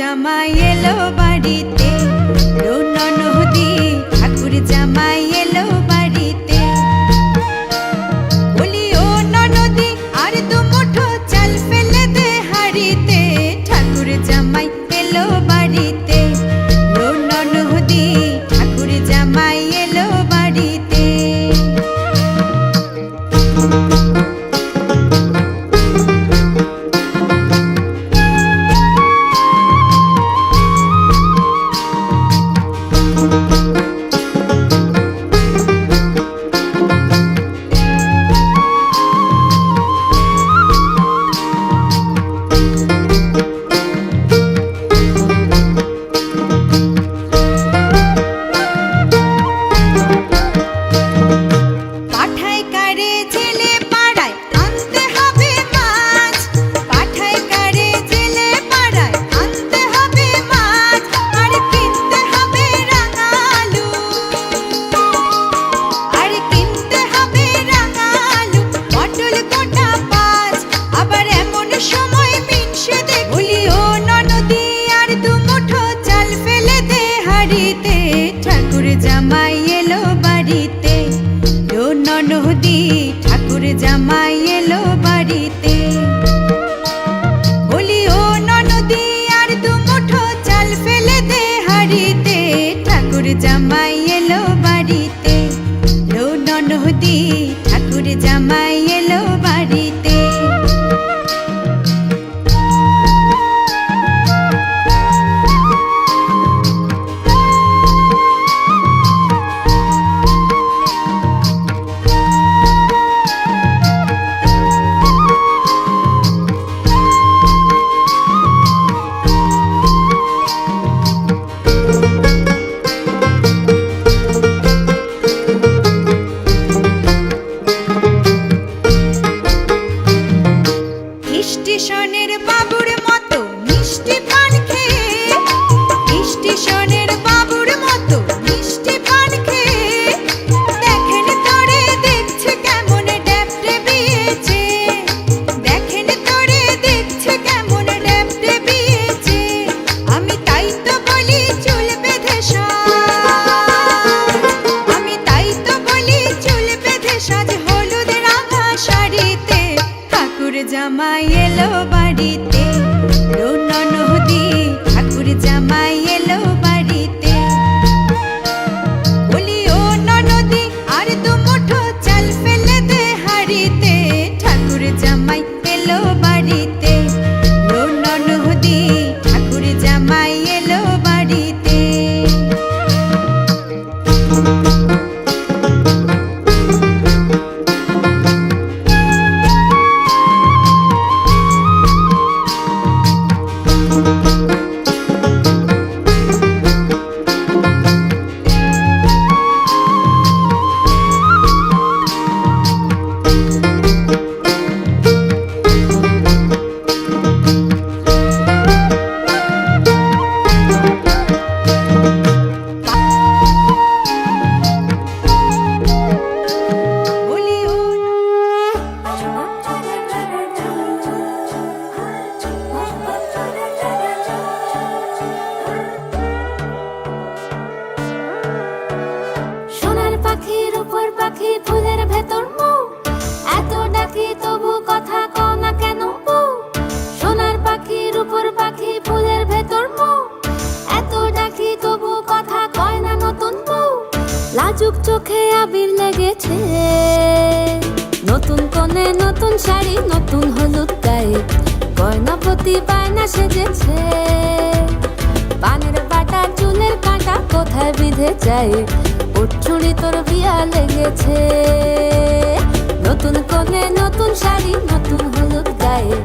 জামাই এলো বাড়িতে, ননদি ঠাকুর জামাই এলো বাড়িতে। বলি ও ননদি আর দু মুঠো চাল ফেলে দে হাড়িতে, ঠাকুর জামাই এলো বাড়িতে, ননদি ঠাকুর জামাই এলো বাড়িতে। ঠাকুর জামাই এলো বাড়িতে, ননদি ঠাকুর জামাই এলো বাড়িতে। বলি ও ননদি আর দু মুঠো চাল ফেলে দে হাড়িতে, ঠাকুর জামাই এলো বাড়িতে, ননদি ঠাকুর জামাই এলো বাড়িতে। স্টেশনের বাবুর মতো মিষ্টি পান খেয়ে, স্টেশনের বাবুর মতো মিষ্টি পান খেয়ে, দেখেন তোরে দেখছে কেমন ড্যাপটে বিয়েছে, দেখেন তোরে দেখছে কেমন ড্যাপটে বিয়েছে। আমি তাই তো বলি চুল বেঁধে সাজ, আমি তাই তো বলি চুল বেঁধে সাজ হলুদ রাঙা শাড়িতে, ঠাকুর জামাই এলো বাড়িতে, ননদি ঠাকুর জামাই এলো বাড়িতে। বলি ও ননদি আর দু মুঠো চাল ফেলে দে হাড়িতে, ঠাকুর জামাই এলো বাড়িতে, ননদি ঠাকুর জামাই এলো বাড়িতে। পাখি ফুলের ভেতর মৌ, এত ডাকি তবু কথা কও না কেন বউ। সোনার পাখির উপর পাখি ফুলের ভেতর মৌ, এত ডাকি তবু কথা কয় না নতুন বউ। লাজুক চোখে আবির লেগেছে, নতুন কোণে নতুন শাড়ি নতুন হলুদ গায়ে, গয়না প্রতি বায়না সেজেছে। পানের বাটা চুলের কাঁটা কোথায় বিঁধে যায়, চুড়ি তোর বিয়া লেগেছে। নতুন কোণে নতুন শাড়ি নতুন হলুদ গায়ে,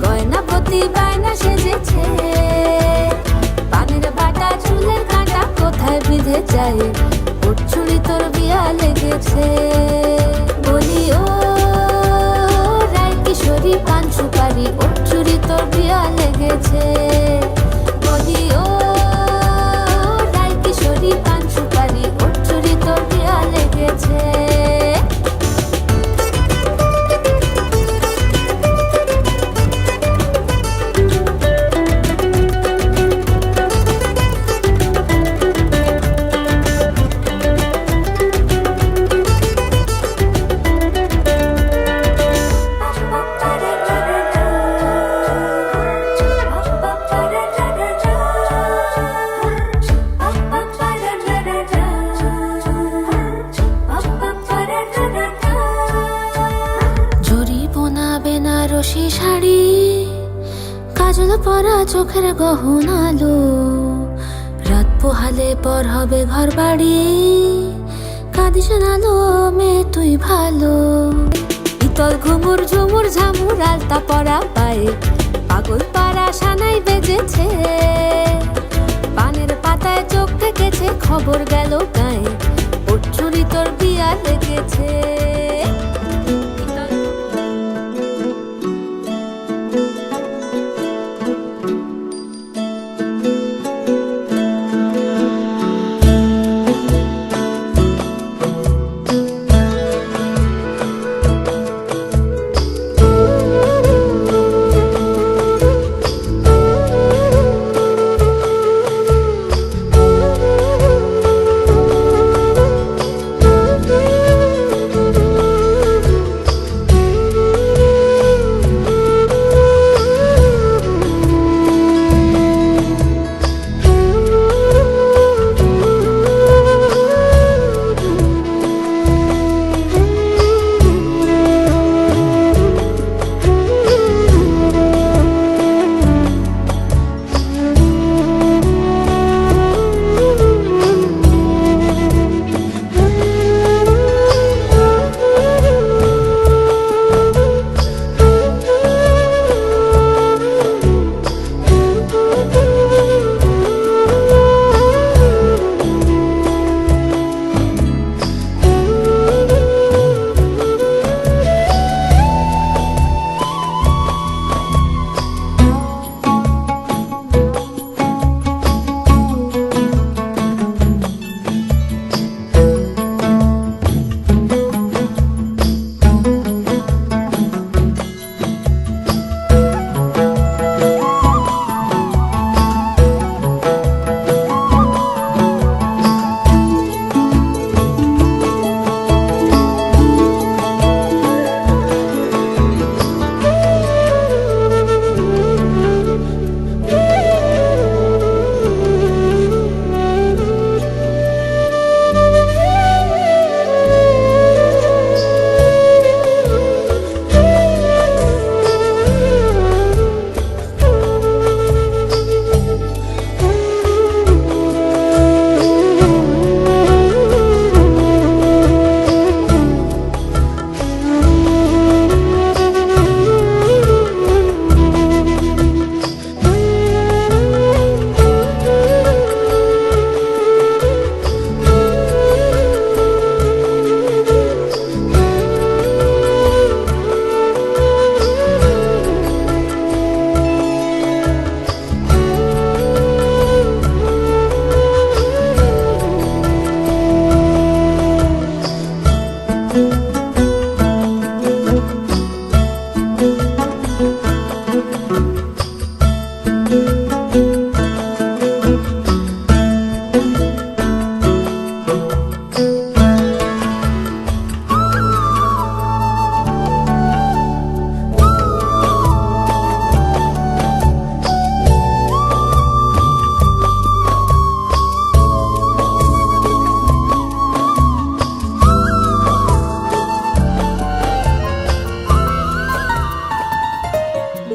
গয়না প্রতি বায়না সেজেছে। পানের বাটা চুলের কাঁটা কোথায় বিঁধে যায়, চুড়ি তোর বিয়া লেগেছে। বলি ও রায় কিশোরী পান সুপারি, চুড়ি তোর বিয়া লেগেছে। বলি ও রায় কিশোরী পান সুপারি, চুড়ি তোর বিয়া লেগেছে। কাজল পরা চোখের গহনালো, রাত পোহালে পর হবে ঘর বাড়ি। কাঁদিস নালো মেয়ে তুই ভালো, ইতল ঘুমুর ঝুমুর ঝামুর আলতা পরা পায়ে, পাগল পাড়া সানাই বেজেছে। পানের পাতায় চোখ থেকেছে, খবর গেল গায়ে, ওর চুরি তোর বিয়া লেগেছে।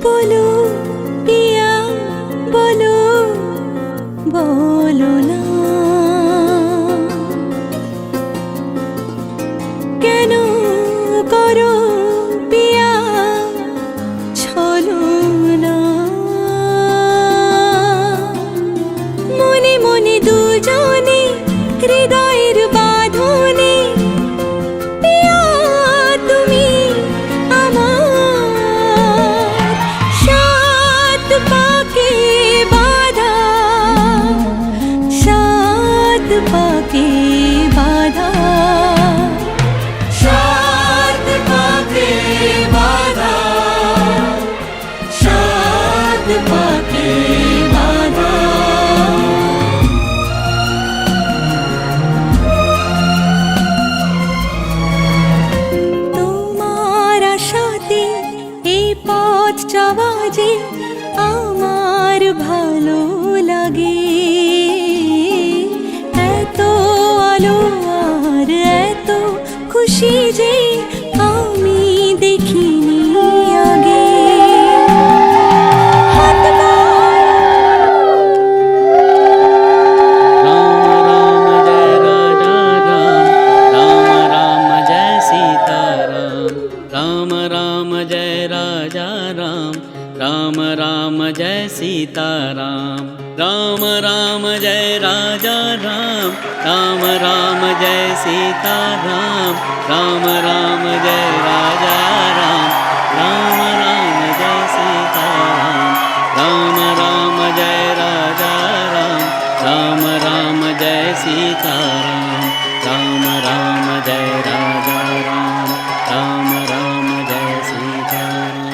বলো পিয়া বলো, বলো না কেন করো পিয়া ছলনা। মনে মনে দুজনে হৃদয়ের বাঁধনে, পিয়া তুমি আমার সাত পাকে বাঁধা, সাত পাকে বাঁধা, সাত পাকে বাঁধা, সাত পাকে বাঁধা। তোমার আশাতে এই পথ চলা যে আমার ভালো লাগে, এত আলো আর এত খুশি যে আমি দেখিনি আগে। হাত राम राम जय सीताराम, राम राम जय राजा राम, राम राम जय सीताराम, राम राम जय राजा राम, राम राम जय सीताराम, राम राम जय राजा राम, राम राम जय सीताराम, राम राम जय राजा राम, राम राम जय सीताराम।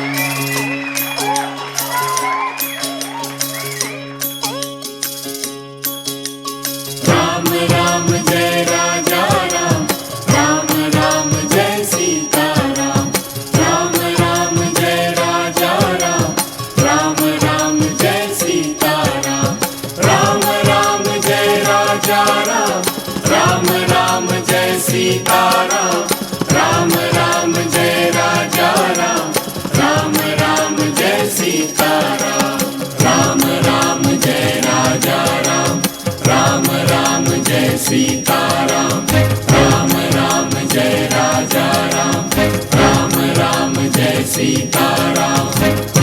राम राम जय राजा राम, राम राम जय सीताराम, राम राम जय राजा राम, राम राम जय सीताराम, राम राम जय राजा राम, राम राम जय सीताराम, राम राम जय राजा राम, राम राम जय सीताराम, राम राम जय राजा राम, राम राम जय सीताराम, राम राम जय राजा राम, राम राम जय सीताराम।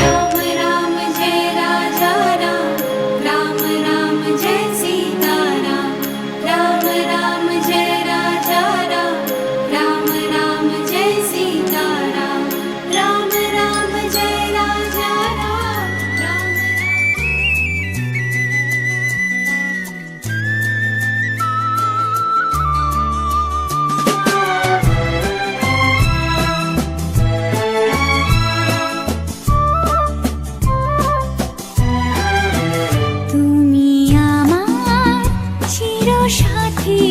राम राम जय राजा राम, राम राम जय सीताराम, राम राम जय राजा राम, राम राम जय सीताराम, राम राम जय राजा राम, राम তুমি আমার চিরসাথী,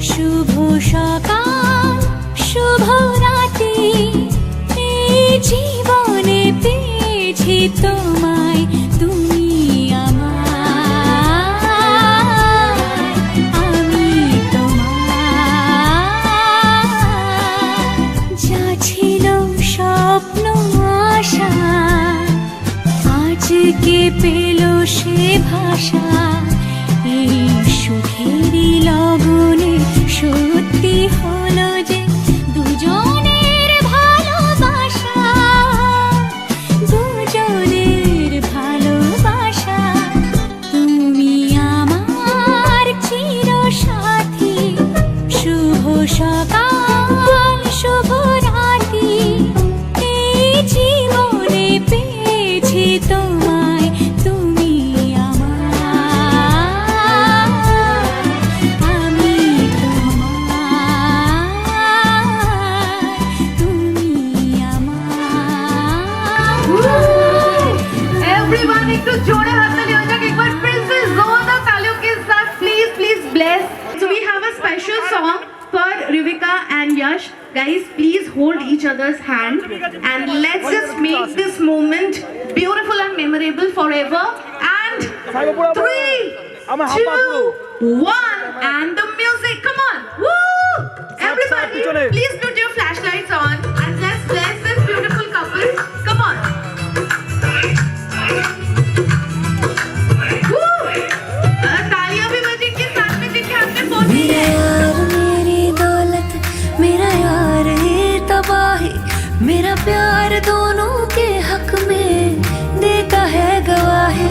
শুভ সকাল শুভ রাতি, এই জীবনে পেয়েছি তোমায়, তুমি আমার, আমি তোমার, যা ছিল স্বপ্ন আশা আজকে পেল সে ভাষা, এই সুখেরই লগনে সত্যি হলো যে দুজনের ভালোবাসা, দুজনের ভালোবাসা। তুমি আমার চিরসাথী, শুভ সকাল শুভ রাতি, এই জীবনে পেয়েছি তোমায়, তুমি আমার, আমি তোমার, তুমি আমার। एवरीवन एक तो जोड़े हाथ ताली हो जाए, एक बार फिर से जोरदार तालियों के साथ please please bless. So we have a special song for Rivika and Yash. Guys, please hold each other's hand and let's just make this moment beautiful and memorable forever. And 3, 2, 1, and the music. Come on, woo! Everybody, please put your flashlights on and let's bless this beautiful couple. Come on. तालियां भी बजेंगी साथ में जिनके हाथ में phone नहीं है। यार मेरी दौलत, मेरा यार ये तबाही, मेरा प्यार दोनों के हक में देता है गवाही,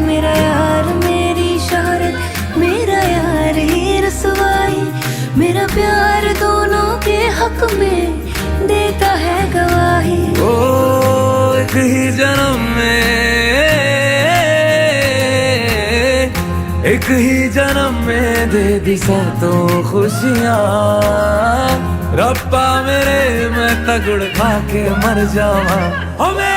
मेरा यार मेरी शोहरत, मेरा यार ये रसवाई, मेरा प्यार दोनों के हक में देता है गवाही। ओ एक ही जन्म में, एक ही जन्म में दे दी सातों खुशियाँ, रब्बा मेरे मैं तगड़ खा के मर जावा, ओ मेरे